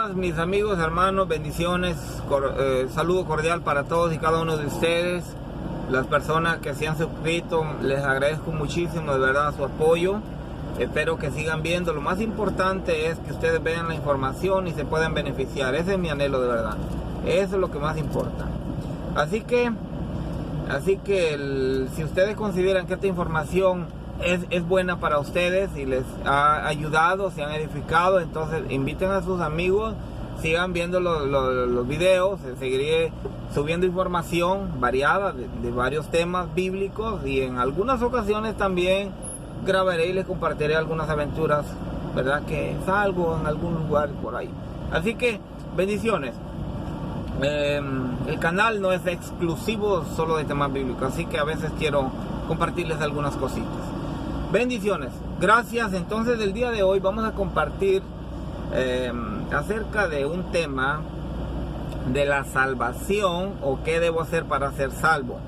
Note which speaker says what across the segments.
Speaker 1: días, mis amigos, hermanos, bendiciones, saludo cordial para todos y cada uno de ustedes. Las personas que se han suscrito, les agradezco muchísimo de verdad su apoyo. Espero que sigan viendo. Lo más importante es que ustedes vean la información y se puedan beneficiar. Ese es mi anhelo de verdad. Eso es lo que más importa. Así que si ustedes consideran que esta información es buena para ustedes y les ha ayudado, se han edificado, entonces inviten a sus amigos, sigan viendo los videos. Seguiré subiendo información variada de varios temas bíblicos, y en algunas ocasiones también grabaré y les compartiré algunas aventuras, ¿verdad? Que salgo en algún lugar por ahí. Así que bendiciones. El canal no es exclusivo solo de temas bíblicos, así que a veces quiero compartirles algunas cositas. Bendiciones, gracias. Entonces el día de hoy vamos a compartir acerca de un tema de la salvación, o qué debo hacer para ser salvo.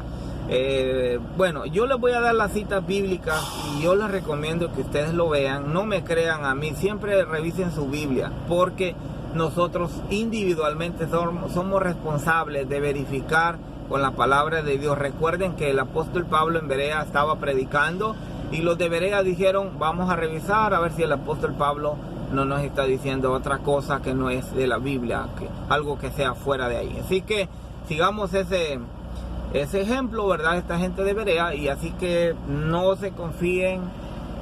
Speaker 1: Bueno, yo les voy a dar las citas bíblicas y yo les recomiendo que ustedes lo vean. No me crean a mí, siempre revisen su Biblia, porque nosotros individualmente somos responsables de verificar con la palabra de Dios. Recuerden que el apóstol Pablo en Berea estaba predicando y los de Berea dijeron: vamos a revisar a ver si el apóstol Pablo no nos está diciendo otra cosa que no es de la Biblia, algo que sea fuera de ahí. Así que sigamos ese ejemplo, ¿verdad? Esta gente de Berea. Y así que no se confíen.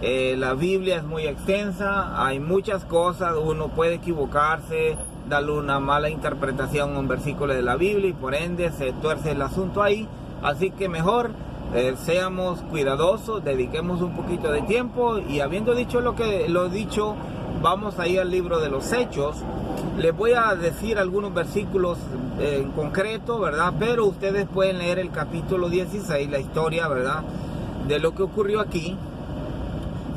Speaker 1: La Biblia es muy extensa, hay muchas cosas, uno puede equivocarse, darle una mala interpretación a un versículo de la Biblia y por ende se tuerce el asunto ahí. Así que mejor seamos cuidadosos, dediquemos un poquito de tiempo. Y habiendo dicho lo dicho, vamos a ir al libro de los Hechos. Les voy a decir algunos versículos en concreto, ¿verdad? Pero ustedes pueden leer el capítulo 16, la historia, ¿verdad?, de lo que ocurrió aquí.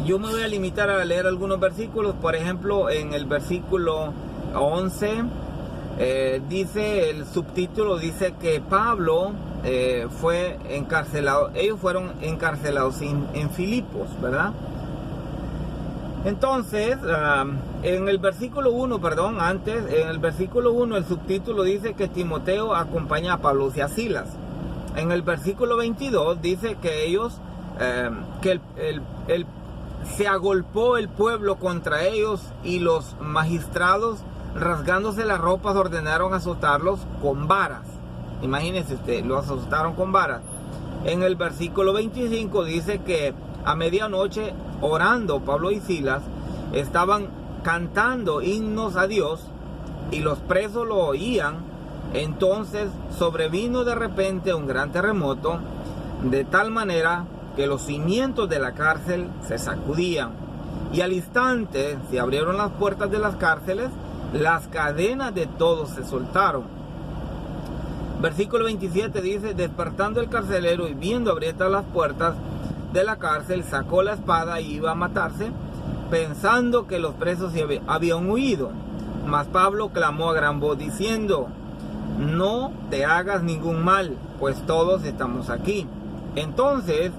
Speaker 1: Yo me voy a limitar a leer algunos versículos. Por ejemplo, en el versículo 11 dice, el subtítulo dice que Pablo fue encarcelado. Ellos fueron encarcelados en Filipos, ¿verdad? Entonces, en el versículo 1, en el versículo 1 el subtítulo dice que Timoteo acompaña a Pablo y a Silas. En el versículo 22 dice que ellos, se agolpó el pueblo contra ellos y los magistrados, rasgándose las ropas, ordenaron azotarlos con varas. Imagínense usted, los azotaron con varas. En el versículo 25 dice que a medianoche, orando Pablo y Silas, estaban cantando himnos a Dios y los presos lo oían. Entonces sobrevino de repente un gran terremoto, de tal manera que los cimientos de la cárcel se sacudían, y al instante se abrieron las puertas de las cárceles, las cadenas de todos se soltaron. Versículo 27 dice: despertando el carcelero y viendo abiertas las puertas de la cárcel, sacó la espada y iba a matarse, pensando que los presos habían huido. Mas Pablo clamó a gran voz diciendo: no te hagas ningún mal, pues todos estamos aquí. Entonces,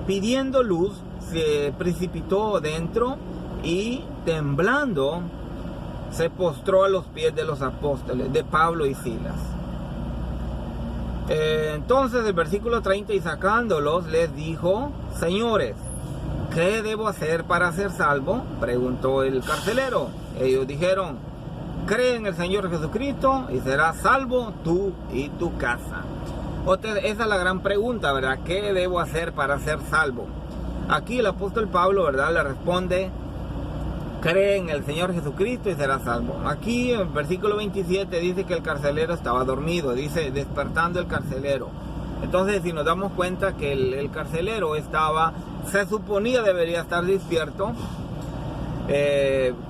Speaker 1: pidiendo luz, se precipitó dentro y temblando se postró a los pies de los apóstoles, de Pablo y Silas. Entonces el versículo 30, y sacándolos les dijo: señores, ¿qué debo hacer para ser salvo?, preguntó el carcelero. Ellos dijeron: cree en el Señor Jesucristo y serás salvo tú y tu casa. Esa es la gran pregunta, ¿verdad? ¿Qué debo hacer para ser salvo? Aquí el apóstol Pablo, ¿verdad?, le responde: cree en el Señor Jesucristo y serás salvo. Aquí en el versículo 27 dice que el carcelero estaba dormido, dice despertando el carcelero. Entonces, si nos damos cuenta que el carcelero se suponía debería estar despierto,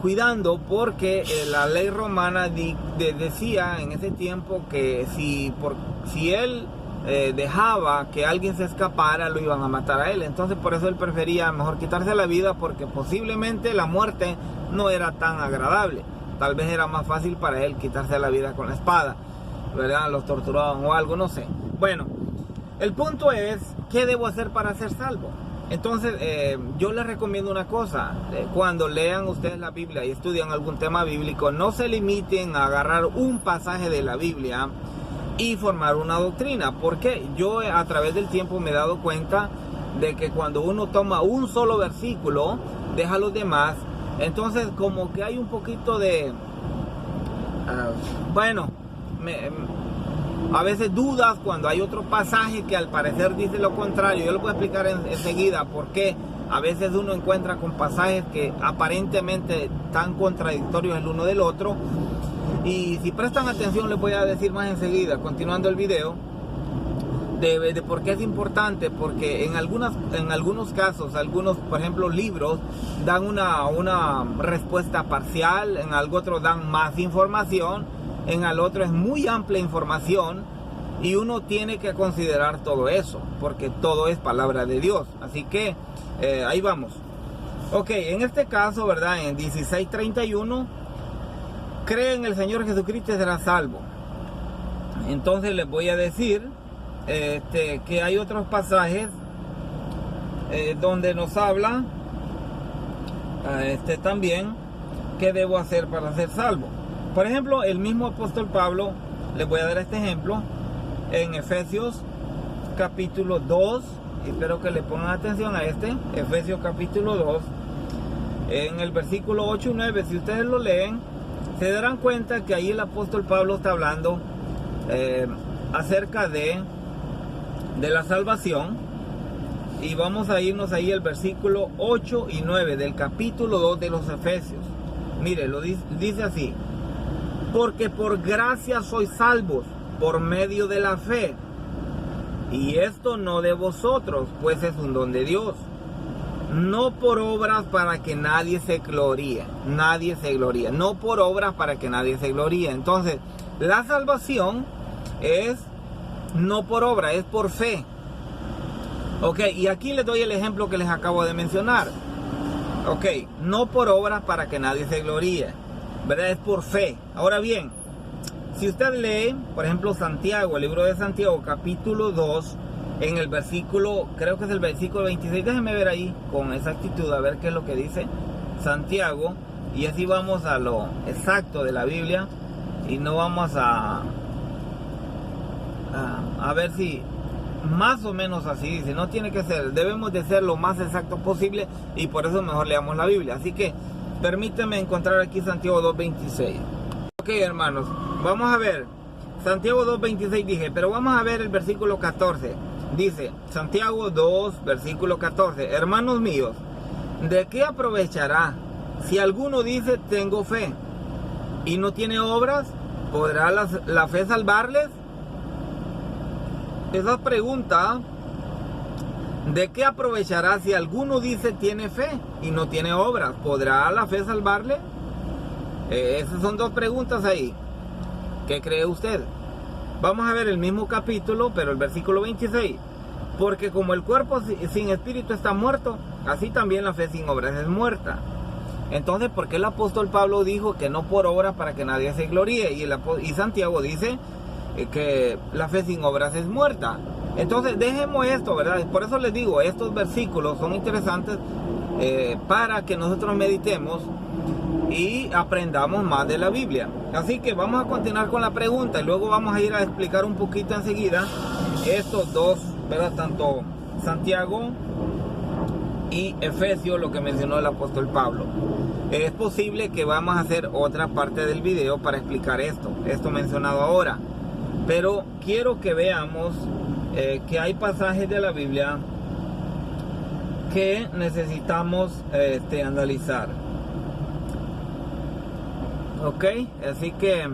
Speaker 1: cuidando, porque la ley romana decía en ese tiempo que si él dejaba que alguien se escapara, lo iban a matar a él. Entonces por eso él prefería mejor quitarse la vida, porque posiblemente la muerte no era tan agradable. Tal vez era más fácil para él quitarse la vida con la espada, ¿verdad? Los torturaban o algo, no sé. Bueno, el punto es: ¿qué debo hacer para ser salvo? Entonces, yo les recomiendo una cosa, cuando lean ustedes la Biblia y estudian algún tema bíblico, no se limiten a agarrar un pasaje de la Biblia y formar una doctrina, porque yo a través del tiempo me he dado cuenta de que cuando uno toma un solo versículo, deja los demás, entonces como que hay un poquito de, a veces dudas cuando hay otro pasaje que al parecer dice lo contrario. Yo lo voy a explicar enseguida por qué a veces uno encuentra con pasajes que aparentemente tan contradictorios el uno del otro. Y si prestan atención les voy a decir más enseguida, continuando el video, de por qué es importante, porque en algunos casos, por ejemplo libros, dan una respuesta parcial, en algo otro dan más información, en el otro es muy amplia información, y uno tiene que considerar todo eso, porque todo es palabra de Dios. Así que ahí vamos. Ok, en este caso, ¿verdad? En 16:31, cree en el Señor Jesucristo y será salvo. Entonces les voy a decir que hay otros pasajes donde nos habla también qué debo hacer para ser salvo. Por ejemplo, el mismo apóstol Pablo, les voy a dar este ejemplo, en Efesios capítulo 2, espero que le pongan atención a Efesios capítulo 2, en el versículo 8 y 9, si ustedes lo leen, se darán cuenta que ahí el apóstol Pablo está hablando acerca de la salvación, y vamos a irnos ahí al versículo 8 y 9 del capítulo 2 de los Efesios. Mire, lo dice así: porque por gracia sois salvos por medio de la fe, y esto no de vosotros, pues es un don de Dios, no por obras para que nadie se gloríe. No por obras para que nadie se gloríe. Entonces, la salvación es no por obra, es por fe. Ok, y aquí les doy el ejemplo que les acabo de mencionar. Ok, no por obras para que nadie se gloríe, ¿verdad? Es por fe. Ahora bien, si usted lee, por ejemplo, Santiago, el libro de Santiago, capítulo 2, en el versículo, creo que es el versículo 26, déjenme ver ahí con exactitud, a ver qué es lo que dice Santiago, y así vamos a lo exacto de la Biblia, y no vamos a ver si más o menos así dice. No tiene que ser, debemos de ser lo más exacto posible, y por eso mejor leamos la Biblia. Así que permítanme encontrar aquí Santiago 2:26. Ok, hermanos, vamos a ver Santiago 2:26 dije, pero vamos a ver el versículo 14. Dice Santiago 2, versículo 14: hermanos míos, ¿de qué aprovechará si alguno dice tengo fe y no tiene obras? ¿Podrá la fe salvarles? Esa pregunta, ¿de qué aprovechará si alguno dice tiene fe y no tiene obras? ¿Podrá la fe salvarle? Esas son dos preguntas ahí. ¿Qué cree usted? Vamos a ver el mismo capítulo, pero el versículo 26. Porque como el cuerpo sin espíritu está muerto, así también la fe sin obras es muerta. Entonces, ¿por qué el apóstol Pablo dijo que no por obras para que nadie se gloríe? Y Santiago dice que la fe sin obras es muerta. Entonces, dejemos esto, ¿verdad? Por eso les digo, estos versículos son interesantes para que nosotros meditemos y aprendamos más de la Biblia. Así que vamos a continuar con la pregunta y luego vamos a ir a explicar un poquito enseguida estos dos, ¿verdad? Tanto Santiago y Efesios, lo que mencionó el apóstol Pablo. Es posible que vamos a hacer otra parte del video para explicar esto mencionado ahora, pero quiero que veamos que hay pasajes de la Biblia que necesitamos analizar. Ok, así que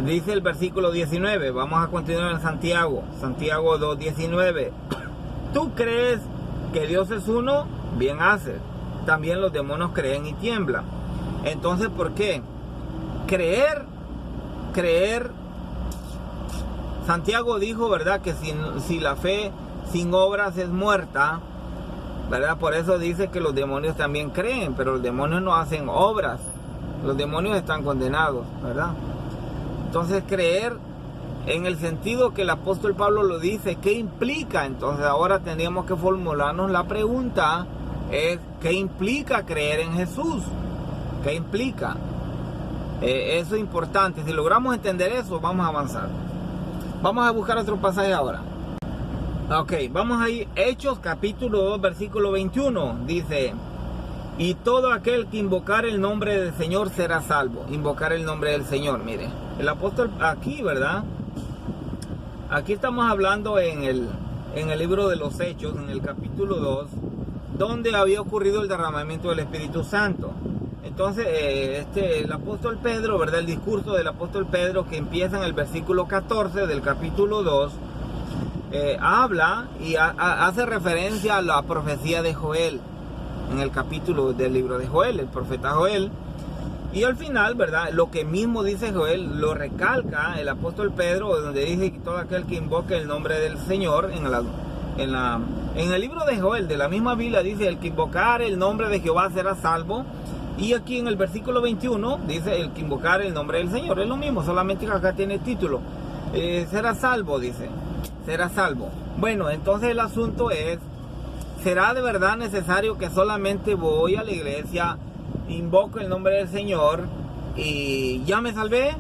Speaker 1: dice el versículo 19, vamos a continuar en Santiago 2:19. ¿Tú crees que Dios es uno? Bien haces. También los demonios creen y tiemblan. Entonces, ¿por qué? Creer. Santiago dijo, ¿verdad?, que si la fe sin obras es muerta, ¿verdad? Por eso dice que los demonios también creen, pero los demonios no hacen obras. Los demonios están condenados, ¿verdad? Entonces, creer en el sentido que el apóstol Pablo lo dice, ¿qué implica? Entonces ahora tendríamos que formularnos la pregunta, ¿qué implica creer en Jesús? ¿Qué implica? Eso es importante. Si logramos entender eso, vamos a avanzar. Vamos a buscar otro pasaje ahora. Ok, vamos a ir Hechos capítulo 2 versículo 21. Dice: y todo aquel que invocar el nombre del Señor será salvo. Invocar el nombre del Señor. Mire, el apóstol aquí, ¿verdad? Aquí estamos hablando en el libro de los Hechos, en el capítulo 2, donde había ocurrido el derramamiento del Espíritu Santo. Entonces, el apóstol Pedro, ¿verdad? El discurso del apóstol Pedro, que empieza en el versículo 14 del capítulo 2, habla y hace referencia a la profecía de Joel, en el capítulo del libro de Joel, el profeta Joel. Y al final, ¿verdad? Lo que mismo dice Joel, lo recalca el apóstol Pedro, donde dice que todo aquel que invoque el nombre del Señor, en el libro de Joel, de la misma Biblia, dice: el que invocar el nombre de Jehová será salvo. Y aquí en el versículo 21 dice: el que invocar el nombre del Señor. Es lo mismo, solamente que acá tiene el título. Será salvo, dice. Será salvo. Bueno, entonces el asunto es: ¿será de verdad necesario que solamente voy a la iglesia, invoco el nombre del Señor y ya me salvé?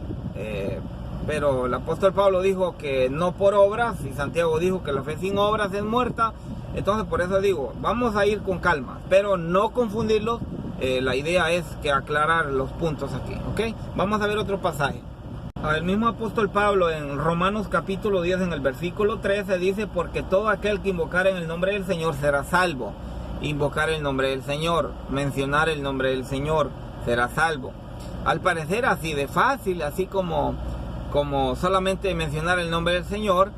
Speaker 1: Pero el apóstol Pablo dijo que no por obras, y Santiago dijo que la fe sin obras es muerta. Entonces por eso digo, vamos a ir con calma, pero no confundirlos. La idea es que aclarar los puntos aquí, ¿ok? Vamos a ver otro pasaje. El mismo apóstol Pablo en Romanos capítulo 10 en el versículo 13 dice: porque todo aquel que invocar en el nombre del Señor será salvo. Invocar el nombre del Señor, mencionar el nombre del Señor, será salvo. Al parecer así de fácil, así como solamente mencionar el nombre del Señor.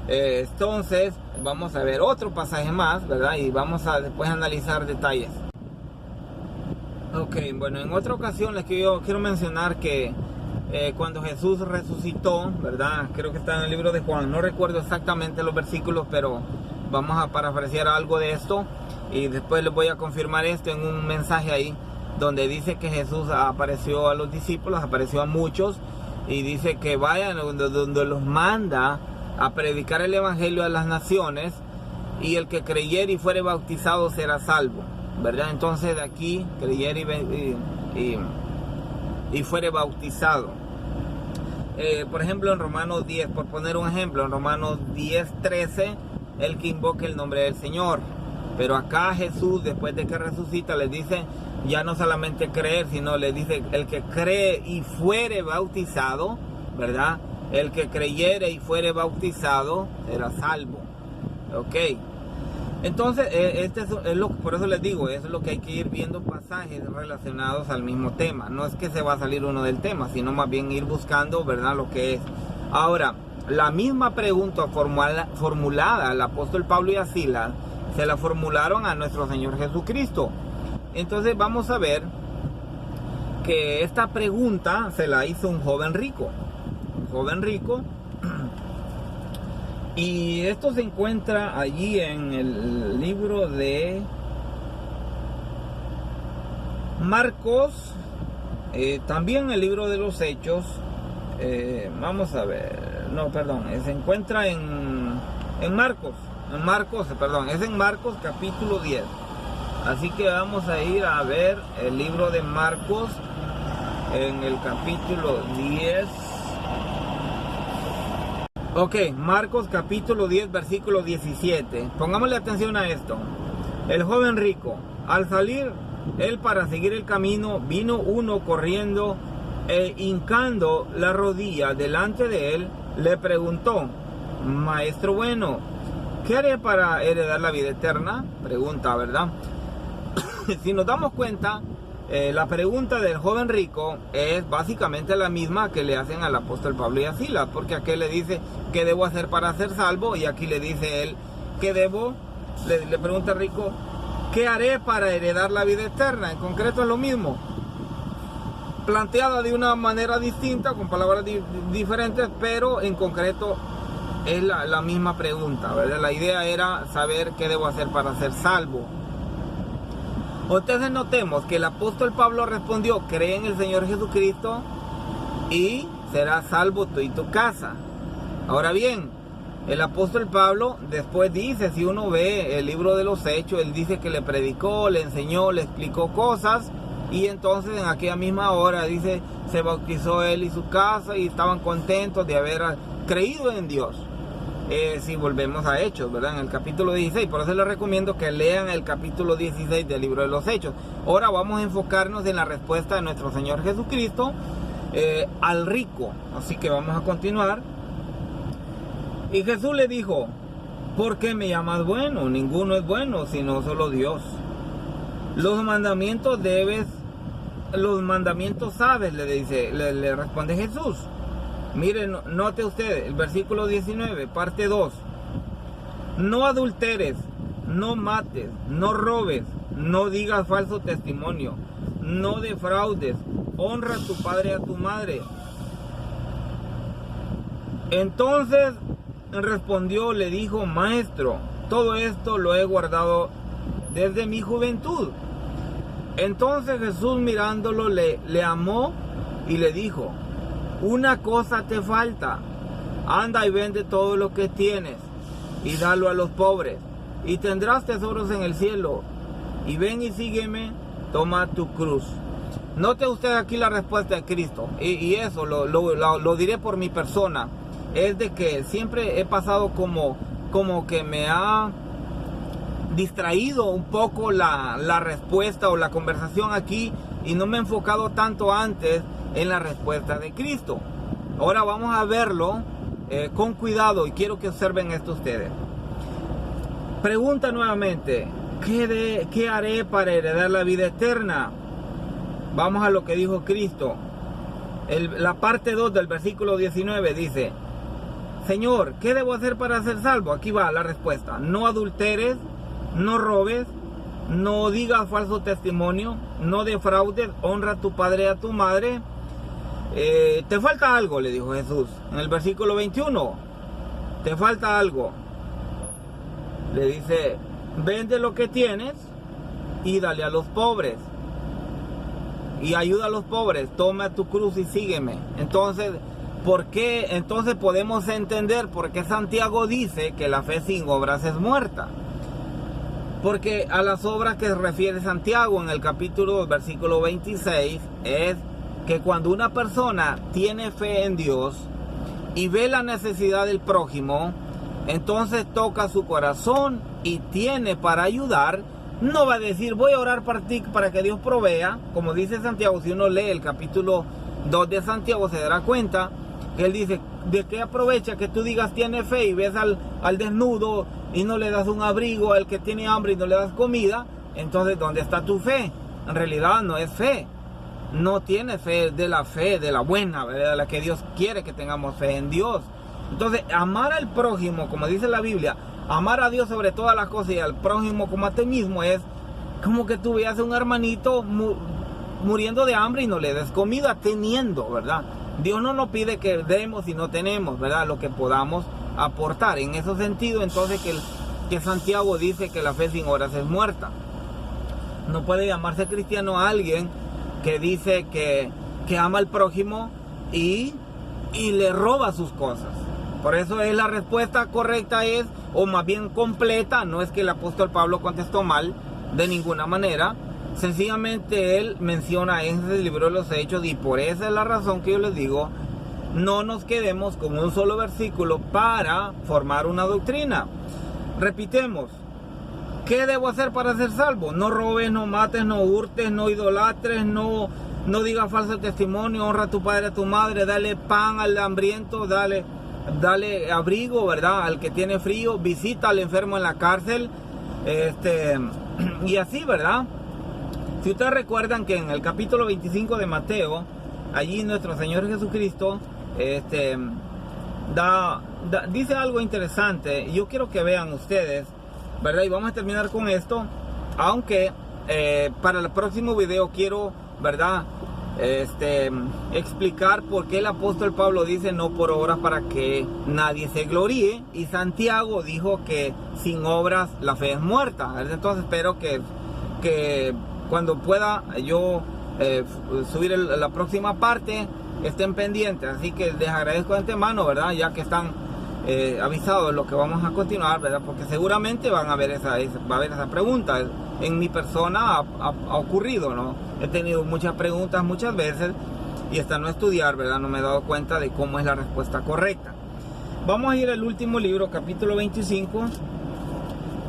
Speaker 1: Entonces vamos a ver otro pasaje más, ¿verdad? Y vamos a después analizar detalles. Ok, bueno, en otra ocasión les quiero mencionar que cuando Jesús resucitó, ¿verdad? Creo que está en el libro de Juan, no recuerdo exactamente los versículos, pero vamos a parafrasear algo de esto y después les voy a confirmar esto en un mensaje ahí, donde dice que Jesús apareció a los discípulos, apareció a muchos, y dice que vayan donde los manda a predicar el evangelio a las naciones, y el que creyere y fuere bautizado será salvo, ¿verdad? Entonces de aquí, creyere y fuere bautizado. Por ejemplo, en Romanos 10, por poner un ejemplo, en Romanos 10:13, el que invoque el nombre del Señor. Pero acá Jesús, después de que resucita, les dice ya no solamente creer, sino les dice: el que cree y fuere bautizado, ¿verdad? El que creyere y fuere bautizado será salvo. Ok. Entonces, por eso les digo, eso es lo que hay que ir viendo, pasajes relacionados al mismo tema. No es que se va a salir uno del tema, sino más bien ir buscando, ¿verdad?, lo que es. Ahora, la misma pregunta formulada al apóstol Pablo y a Silas, se la formularon a nuestro Señor Jesucristo. Entonces vamos a ver que esta pregunta se la hizo un joven rico. Y esto se encuentra allí en el libro de Marcos, también en el libro de los Hechos. Vamos a ver, se encuentra en Marcos, es en Marcos capítulo 10. Así que vamos a ir a ver el libro de Marcos en el capítulo 10. Ok, Marcos capítulo 10, versículo 17. Pongámosle atención a esto. El joven rico, al salir él para seguir el camino, vino uno corriendo e hincando la rodilla delante de él, le preguntó: maestro bueno, ¿qué haré para heredar la vida eterna? Pregunta, ¿verdad? Si nos damos cuenta, la pregunta del joven rico es básicamente la misma que le hacen al apóstol Pablo y a Silas, porque aquel le dice: ¿qué debo hacer para ser salvo? Y aquí le dice él: ¿qué debo? Le pregunta el rico: ¿qué haré para heredar la vida eterna? En concreto es lo mismo, planteada de una manera distinta, con palabras diferentes, pero en concreto es la misma pregunta, ¿verdad? La idea era saber qué debo hacer para ser salvo. Entonces notemos que el apóstol Pablo respondió: cree en el Señor Jesucristo y serás salvo tú y tu casa. Ahora bien, el apóstol Pablo después dice, si uno ve el libro de los Hechos, él dice que le predicó, le enseñó, le explicó cosas, y entonces en aquella misma hora dice, se bautizó él y su casa y estaban contentos de haber creído en Dios. Si volvemos a Hechos, ¿verdad? En el capítulo 16, por eso les recomiendo que lean el capítulo 16 del libro de los Hechos. Ahora vamos a enfocarnos en la respuesta de nuestro Señor Jesucristo al rico, así que vamos a continuar. Y Jesús le dijo, ¿por qué me llamas bueno? Ninguno es bueno, sino solo Dios. Los mandamientos sabes, le responde Jesús. Miren, note usted el versículo 19, parte 2. No adulteres, no mates, no robes, no digas falso testimonio, no defraudes, honra a tu padre y a tu madre. Entonces respondió, le dijo, maestro, todo esto lo he guardado desde mi juventud. Entonces Jesús mirándolo le amó y le dijo, una cosa te falta, anda y vende todo lo que tienes y dalo a los pobres y tendrás tesoros en el cielo, y ven y sígueme, toma tu cruz. Note usted aquí la respuesta de Cristo, y eso lo diré por mi persona, es de que siempre he pasado como que me ha distraído un poco la respuesta o la conversación aquí, y no me he enfocado tanto antes en la respuesta de Cristo. Ahora vamos a verlo con cuidado, y quiero que observen esto ustedes. Pregunta nuevamente, ¿qué haré para heredar la vida eterna? Vamos a lo que dijo Cristo. La parte 2 del versículo 19 dice, Señor, ¿qué debo hacer para ser salvo? Aquí va la respuesta. No adulteres, no robes, no digas falso testimonio, no defraudes, honra a tu padre y a tu madre. Te falta algo, le dijo Jesús en el versículo 21. Te falta algo. Le dice, vende lo que tienes y dale a los pobres, y ayuda a los pobres, toma tu cruz y sígueme. Entonces, ¿por qué? Entonces podemos entender por qué Santiago dice que la fe sin obras es muerta. Porque a las obras que se refiere Santiago en el capítulo 2, versículo 26, es que cuando una persona tiene fe en Dios y ve la necesidad del prójimo, entonces toca su corazón y tiene para ayudar. No va a decir, voy a orar para ti para que Dios provea, como dice Santiago. Si uno lee el capítulo 2 de Santiago, se dará cuenta que él dice, ¿de qué aprovecha que tú digas tiene fe y ves al desnudo y no le das un abrigo, al que tiene hambre y no le das comida? Entonces, ¿dónde está tu fe? En realidad no es fe. No tiene fe, de la buena, ¿verdad? De la que Dios quiere que tengamos fe en Dios. Entonces, amar al prójimo, como dice la Biblia, amar a Dios sobre todas las cosas y al prójimo como a ti mismo, es como que tú veas a un hermanito muriendo de hambre y no le des comida, teniendo, ¿verdad? Dios no nos pide que demos y no tenemos, ¿verdad? Lo que podamos aportar. En ese sentido, entonces, que Santiago dice que la fe sin obras es muerta. No puede llamarse cristiano a alguien que dice que ama al prójimo y le roba sus cosas. Por eso es la respuesta correcta es, o más bien completa, no es que el apóstol Pablo contestó mal de ninguna manera, sencillamente él menciona en ese libro de los Hechos, y por esa es la razón que yo les digo, no nos quedemos con un solo versículo para formar una doctrina. Repitemos, ¿qué debo hacer para ser salvo? No robes, no mates, no hurtes, no idolatres, no digas falso testimonio, honra a tu padre y a tu madre, dale pan al hambriento, dale abrigo, ¿verdad? Al que tiene frío, visita al enfermo en la cárcel, y así, ¿verdad? Si ustedes recuerdan que en el capítulo 25 de Mateo, allí nuestro Señor Jesucristo dice algo interesante, y yo quiero que vean ustedes, ¿verdad? Y vamos a terminar con esto, aunque para el próximo video quiero, ¿verdad? Explicar por qué el apóstol Pablo dice no por obras para que nadie se gloríe, y Santiago dijo que sin obras la fe es muerta. Entonces espero que cuando pueda yo subir la próxima parte estén pendientes. Así que les agradezco de antemano, ¿verdad? Ya que están avisado de lo que vamos a continuar, ¿verdad? Porque seguramente va a haber esa pregunta. En mi persona ha ocurrido, ¿no? He tenido muchas preguntas muchas veces y hasta no estudiar, ¿verdad? No me he dado cuenta de cómo es la respuesta correcta. Vamos a ir al último libro, capítulo 25,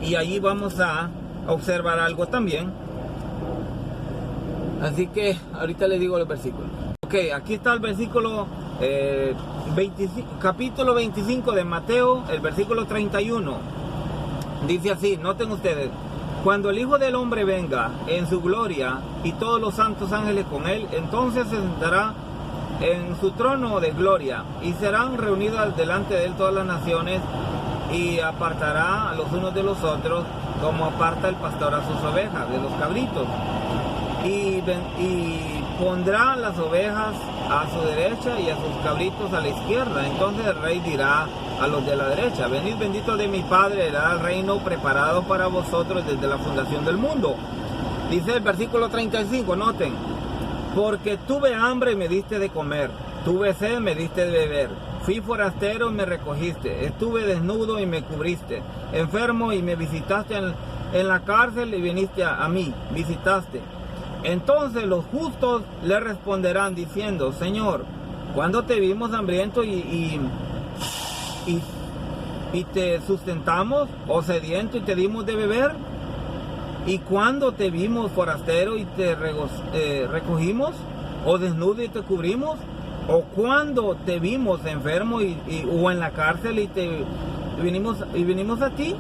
Speaker 1: y allí vamos a observar algo también. Así que ahorita les digo los versículos. Ok, aquí está el versículo capítulo 25 de Mateo, el versículo 31. Dice así, noten ustedes: cuando el Hijo del Hombre venga en su gloria y todos los santos ángeles con él, entonces se sentará en su trono de gloria y serán reunidas delante de él todas las naciones, y apartará a los unos de los otros como aparta el pastor a sus ovejas de los cabritos, y pondrá las ovejas a su derecha y a sus cabritos a la izquierda. Entonces el rey dirá a los de la derecha: venid benditos de mi Padre, heredad el reino preparado para vosotros desde la fundación del mundo. Dice el versículo 35, noten: porque tuve hambre y me diste de comer, tuve sed y me diste de beber, fui forastero y me recogiste, estuve desnudo y me cubriste, enfermo y me visitaste en la cárcel y viniste a mí, visitaste. Entonces los justos le responderán diciendo: Señor, ¿cuándo te vimos hambriento y te sustentamos, o sediento y te dimos de beber? ¿Y cuándo te vimos forastero y te recogimos, o desnudo y te cubrimos? ¿O cuándo te vimos enfermo o en la cárcel y vinimos a ti?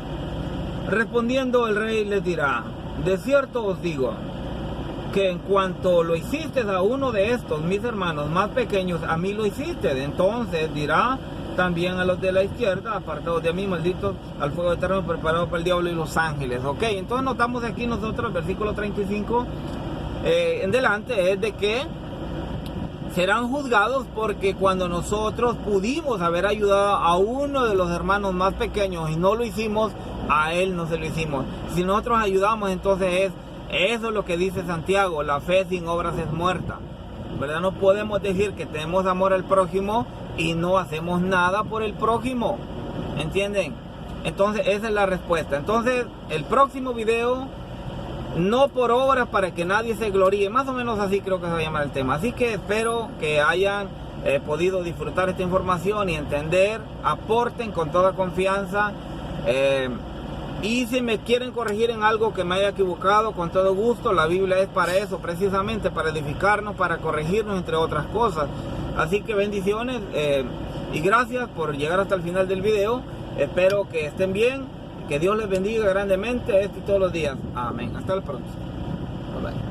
Speaker 1: Respondiendo el rey les dirá: de cierto os digo, que en cuanto lo hiciste a uno de estos mis hermanos más pequeños, a mí lo hiciste. Entonces dirá también a los de la izquierda: apartados de mí, malditos, al fuego eterno preparado para el diablo y los ángeles. Ok, entonces notamos aquí nosotros el versículo 35 en delante, es de que serán juzgados, porque cuando nosotros pudimos haber ayudado a uno de los hermanos más pequeños y no lo hicimos, a él no se lo hicimos. Si nosotros ayudamos, entonces eso es lo que dice Santiago: la fe sin obras es muerta, ¿verdad? No podemos decir que tenemos amor al prójimo y no hacemos nada por el prójimo, ¿entienden? Entonces esa es la respuesta. Entonces el próximo video, no por obras para que nadie se gloríe, más o menos así creo que se va a llamar el tema. Así que espero que hayan podido disfrutar esta información y entender, aporten con toda confianza. Y si me quieren corregir en algo que me haya equivocado, con todo gusto. La Biblia es para eso, precisamente para edificarnos, para corregirnos, entre otras cosas. Así que bendiciones y gracias por llegar hasta el final del video. Espero que estén bien, que Dios les bendiga grandemente y todos los días. Amén. Hasta el próximo. Bye bye.